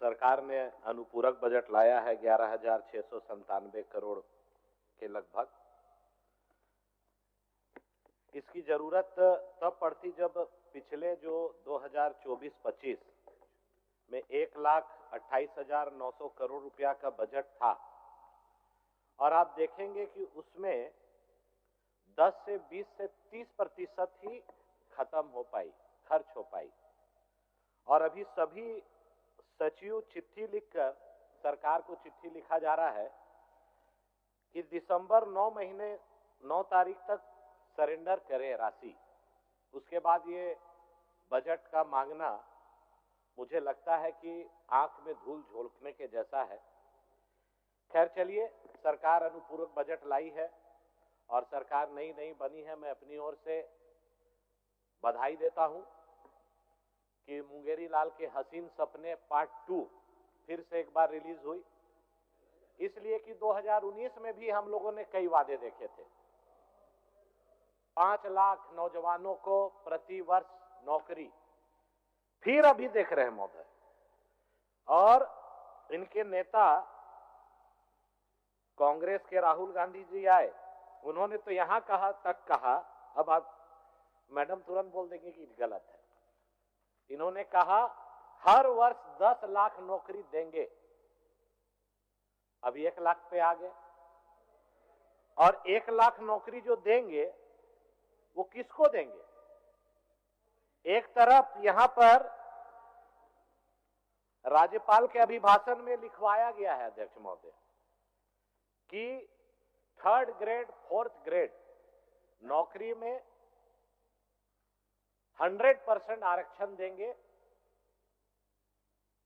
सरकार ने अनुपूरक बजट लाया है 11,697 करोड़ के लगभग। इसकी जरूरत तब पड़ती जब पिछले जो 2024-25 में 1,28,900 करोड़ रुपया का बजट था, और आप देखेंगे कि उसमें 10 से 20 से 30% ही खत्म हो पाई, खर्च हो पाई। और अभी सभी सचिव चिट्ठी लिखकर सरकार को चिट्ठी लिखा जा रहा है कि दिसंबर 9 तारीख तक सरेंडर करें राशि। उसके बाद ये बजट का मांगना मुझे लगता है कि आंख में धूल झोंकने के जैसा है। खैर चलिए, सरकार अनुपूरक बजट लाई है और सरकार नई बनी है। मैं अपनी ओर से बधाई देता हूं कि मुंगेरी लाल के हसीन सपने पार्ट 2 फिर से एक बार रिलीज हुई, इसलिए कि 2019 में भी हम लोगों ने कई वादे देखे थे। 5 लाख नौजवानों को प्रति वर्ष नौकरी, फिर अभी देख रहे हैं महोदय। और इनके नेता कांग्रेस के राहुल गांधी जी आए, उन्होंने तो यहां तक कहा, अब आप मैडम तुरंत बोल देंगे कि गलत है। इन्होंने कहा हर वर्ष 10 लाख नौकरी देंगे, अभी 1 लाख पे आ गए। और 1 लाख नौकरी जो देंगे वो किसको देंगे? एक तरफ यहां पर राज्यपाल के अभिभाषण में लिखवाया गया है अध्यक्ष महोदय कि 3rd ग्रेड 4th ग्रेड नौकरी में 100% आरक्षण देंगे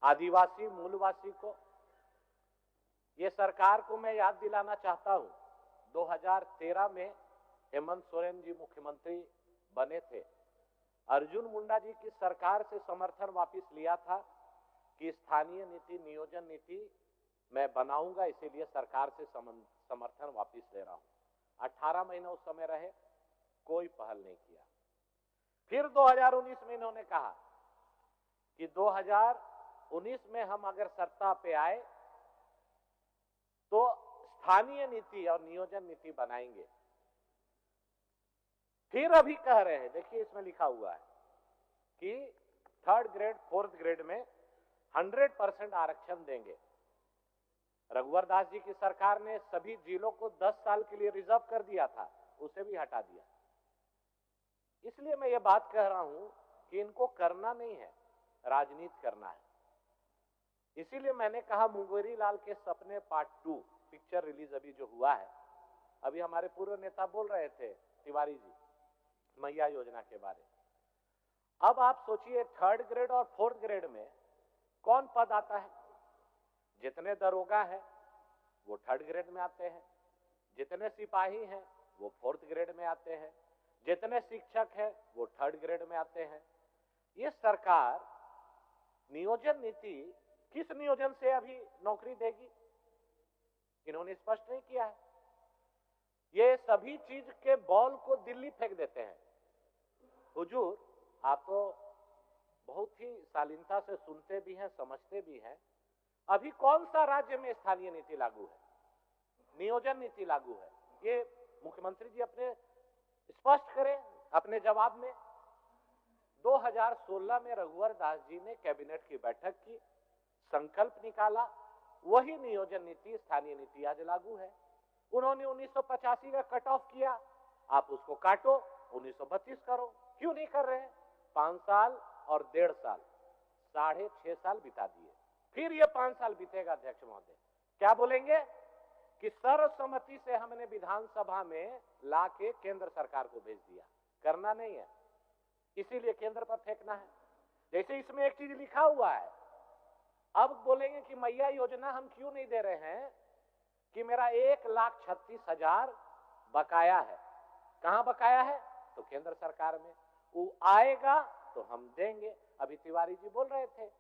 आदिवासी मूलवासी को। ये सरकार को मैं याद दिलाना चाहता हूं, 2013 में हेमंत सोरेन जी मुख्यमंत्री बने थे। अर्जुन मुंडा जी की सरकार से समर्थन वापस लिया था कि स्थानीय नीति, नियोजन नीति मैं बनाऊंगा, इसीलिए सरकार से समर्थन वापस ले रहा हूं। 18 महीने उस समय रहे, कोई पहल नहीं किया। फिर 2019 में इन्होंने कहा कि 2019 में हम अगर सत्ता पे आए तो स्थानीय नीति और नियोजन नीति बनाएंगे। फिर अभी कह रहे हैं, देखिए इसमें लिखा हुआ है कि 3rd ग्रेड 4th ग्रेड में 100% आरक्षण देंगे। रघुवर दास जी की सरकार ने सभी जिलों को 10 साल के लिए रिजर्व कर दिया था, उसे भी हटा दिया। इसलिए मैं ये बात कह रहा हूं कि इनको करना नहीं है, राजनीति करना है। इसीलिए मैंने कहा मुंगेरी लाल के सपने पार्ट 2 पिक्चर रिलीज अभी जो हुआ है, अभी हमारे पूर्व नेता बोल रहे थे तिवारी जी मैया योजना के बारे। अब आप सोचिए 3rd ग्रेड और 4th ग्रेड में कौन पद आता है? जितने दरोगा हैं वो 3rd ग्रेड में आते हैं, जितने सिपाही हैं वो 4th ग्रेड में आते हैं, जितने शिक्षक हैं वो 3rd ग्रेड में आते हैं। ये सरकार नियोजन नीति किस नियोजन से अभी नौकरी देगी, इन्होंने स्पष्ट नहीं किया है। ये सभी चीज के बॉल को दिल्ली फेंक देते हैं। हुजूर, आप तो बहुत ही शालीनता से सुनते भी हैं, समझते भी हैं। अभी कौन सा राज्य में स्थानीय नीति लागू है, नियोजन नीति लागू है? ये मुख्यमंत्री जी अपने स्पष्ट करें अपने जवाब में। 2016 में रघुवर दास जी ने कैबिनेट की बैठक की, संकल्प निकाला, वही नियोजन नीति, स्थानीय नीति आज लागू है। उन्होंने 1985 का कट ऑफ किया, आप उसको काटो, 1932 करो। क्यों नहीं कर रहे हैं? 5 साल और 1.5 साल, 6.5 साल बिता दिए। फिर ये 5 साल बीतेगा अध्यक्ष महोदय, क्या बोलेंगे कि सर्वसम्मति से हमने विधानसभा में लाके केंद्र सरकार को भेज दिया। करना नहीं है, इसीलिए केंद्र पर फेंकना है। जैसे इसमें एक चीज लिखा हुआ है, अब बोलेंगे कि मैया योजना हम क्यों नहीं दे रहे हैं कि मेरा 1,36,000 बकाया है। कहां बकाया है? तो केंद्र सरकार में। वो आएगा तो हम देंगे। अभी तिवारी जी बोल रहे थे,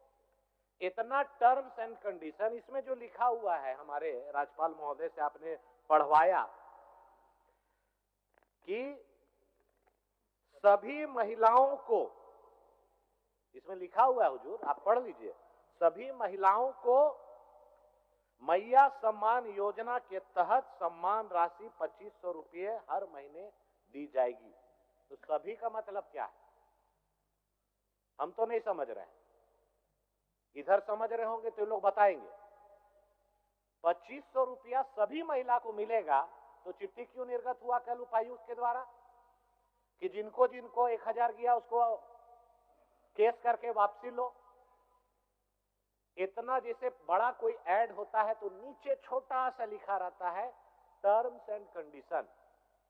इतना टर्म्स एंड कंडीशन इसमें जो लिखा हुआ है, हमारे राज्यपाल महोदय से आपने पढ़वाया कि सभी महिलाओं को, इसमें लिखा हुआ है हुजूर, आप पढ़ लीजिए, सभी महिलाओं को मैया सम्मान योजना के तहत सम्मान राशि 2500 रुपये हर महीने दी जाएगी। तो सभी का मतलब क्या है, हम तो नहीं समझ रहे हैं। इधर समझ रहे होंगे तो लोग बताएंगे। 2500 रुपया सभी महिला को मिलेगा, तो चिट्ठी क्यों निर्गत हुआ कल उपायुक्त के द्वारा कि जिनको जिनको 1000 गया उसको केस करके वापसी लो। इतना जैसे बड़ा कोई ऐड होता है तो नीचे छोटा सा लिखा रहता है टर्म्स एंड कंडीशन।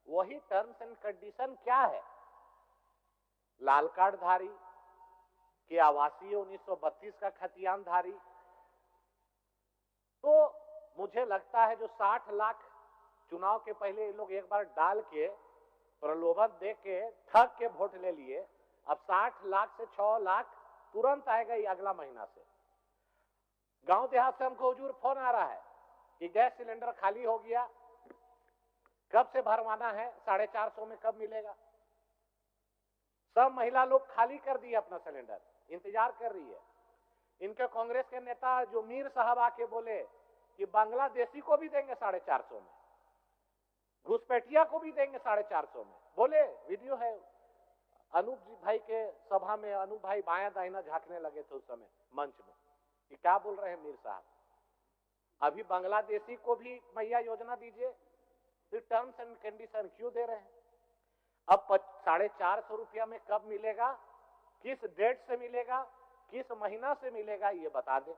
वही टर्म्स एंड कंडीशन क्या है? लाल कार्ड धारी कि आवासीय 1932 का खतियान धारी। तो मुझे लगता है जो 60 लाख चुनाव के पहले ये लोग एक बार डाल के प्रलोभन दे के ठग के वोट ले लिए, अब 60 लाख से 6 लाख तुरंत आएगा ये अगला महीना से। गांव देहात से हमको हुजूर फोन आ रहा है कि गैस सिलेंडर खाली हो गया, कब से भरवाना है, 450 में कब मिलेगा। सब महिला लोग खाली कर दिए अपना सिलेंडर, इंतजार कर रही है। इनके कांग्रेस के नेता जो मीर साहब आके बोले कि बांग्लादेशी को भी देंगे 450 में, घुसपैठिया को भी देंगे 450 में। बोले, वीडियो है। अनूप जी भाई के सभा में अनूप भाई बायां दाहिना झांकने लगे थे उस समय मंच में कि क्या बोल रहे हैं मीर साहब, अभी बांग्लादेशी को भी मैया योजना दीजिए, फिर टर्म्स एंड कंडीशन क्यों दे रहे हैं? अब 450 रुपया में कब मिलेगा, किस डेट से मिलेगा, किस महीना से मिलेगा ये बता दे,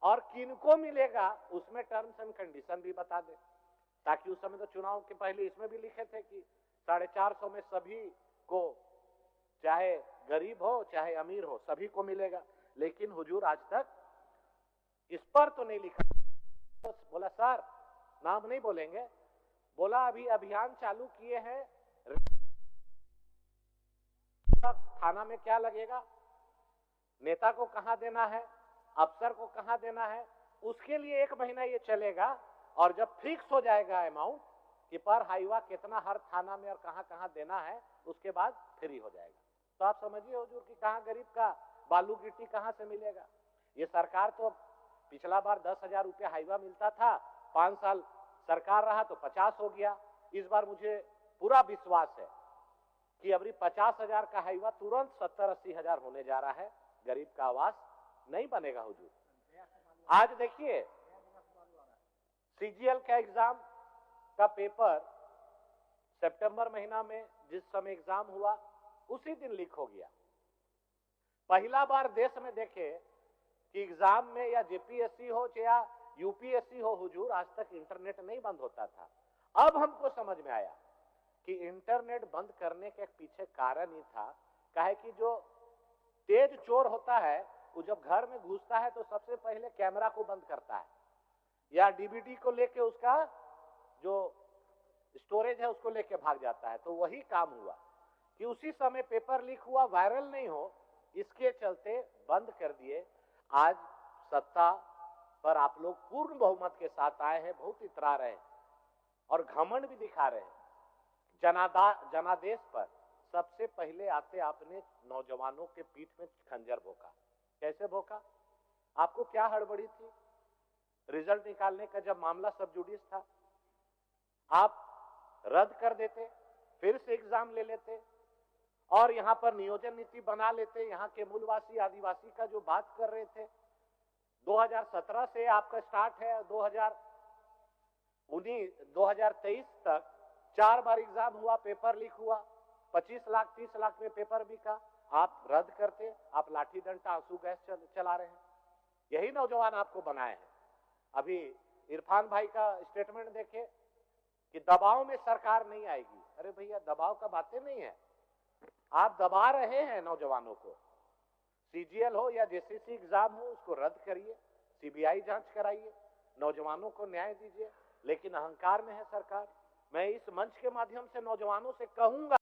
और किनको मिलेगा उसमें टर्म्स एंड कंडीशन भी बता दे। ताकि उस समय तो चुनाव के पहले इसमें भी लिखे थे कि 450 में सभी को, चाहे गरीब हो चाहे अमीर हो, सभी को मिलेगा। लेकिन हुजूर आज तक इस पर तो नहीं लिखा। तो बोला सर नाम नहीं बोलेंगे, बोला अभी अभियान चालू किए हैं, थाना में क्या लगेगा, नेता को कहां देना है, अफसर को कहां देना है, उसके लिए 1 महीना ये चलेगा। और जब फिक्स हो जाएगा अमाउंट कि पर हाईवा कितना हर थाना में और कहां कहां देना है, उसके बाद फ्री हो जाएगा। तो आप समझिए हुजूर कि कहां गरीब का बालू गिट्टी कहां से मिलेगा। ये सरकार तो पिछला बार 10,000 रुपया हाईवा मिलता था, 5 साल सरकार रहा तो 50 हो गया। इस बार मुझे पूरा विश्वास है कि अभी 50,000 का हाईवा तुरंत 70-80 हजार होने जा रहा है। गरीब का आवास नहीं बनेगा हुजूर। आज देखिए सीजीएल का एग्जाम का पेपर सितंबर महीना में जिस समय एग्जाम हुआ उसी दिन लीक हो गया। पहला बार देश में देखे कि एग्जाम में या जेपीएससी हो या यूपीएससी हो हुजूर, आज तक इंटरनेट नहीं बंद होता था। अब हमको समझ में आया कि इंटरनेट बंद करने के पीछे कारण ही था, काहे कि जो तेज चोर होता है वो जब घर में घुसता है तो सबसे पहले कैमरा को बंद करता है या डीवीडी को लेके उसका जो स्टोरेज है उसको लेके भाग जाता है। तो वही काम हुआ कि उसी समय पेपर लीक हुआ, वायरल नहीं हो, इसके चलते बंद कर दिए। आज सत्ता पर आप लोग पूर्ण बहुमत के साथ आए हैं, बहुत इतरा रहे हैं और घमंड भी दिखा रहे हैं। जनादेश पर सबसे पहले आते आपने नौजवानों के पीठ में खंजर भोंका। कैसे भोंका? आपको क्या हड़बड़ी थी? रिजल्ट निकालने का जब मामला सब जुडिस था, आप रद्द कर देते, फिर से एग्जाम ले लेते और यहां पर नियोजन नीति बना लेते। यहां के मूलवासी आदिवासी का जो बात कर रहे थे, 2017 से आपका स्टार्ट है, 2023 तक 4 बार एग्जाम हुआ, पेपर लीक हुआ, 25 लाख 30 लाख में पेपर बिका। आप रद्द करते, आप लाठी डंडा आंसू गैस चला रहे हैं। यही नौजवान आपको बनाए हैं। अभी इरफान भाई का स्टेटमेंट देखे कि दबाव में सरकार नहीं आएगी। अरे भैया दबाव का बातें नहीं है, आप दबा रहे हैं नौजवानों को। सीजीएल हो या जेसीसी एग्जाम हो उसको रद्द करिए, सीबीआई जांच कराइए, नौजवानों को न्याय दीजिए। लेकिन अहंकार में है सरकार। मैं इस मंच के माध्यम से नौजवानों से कहूंगा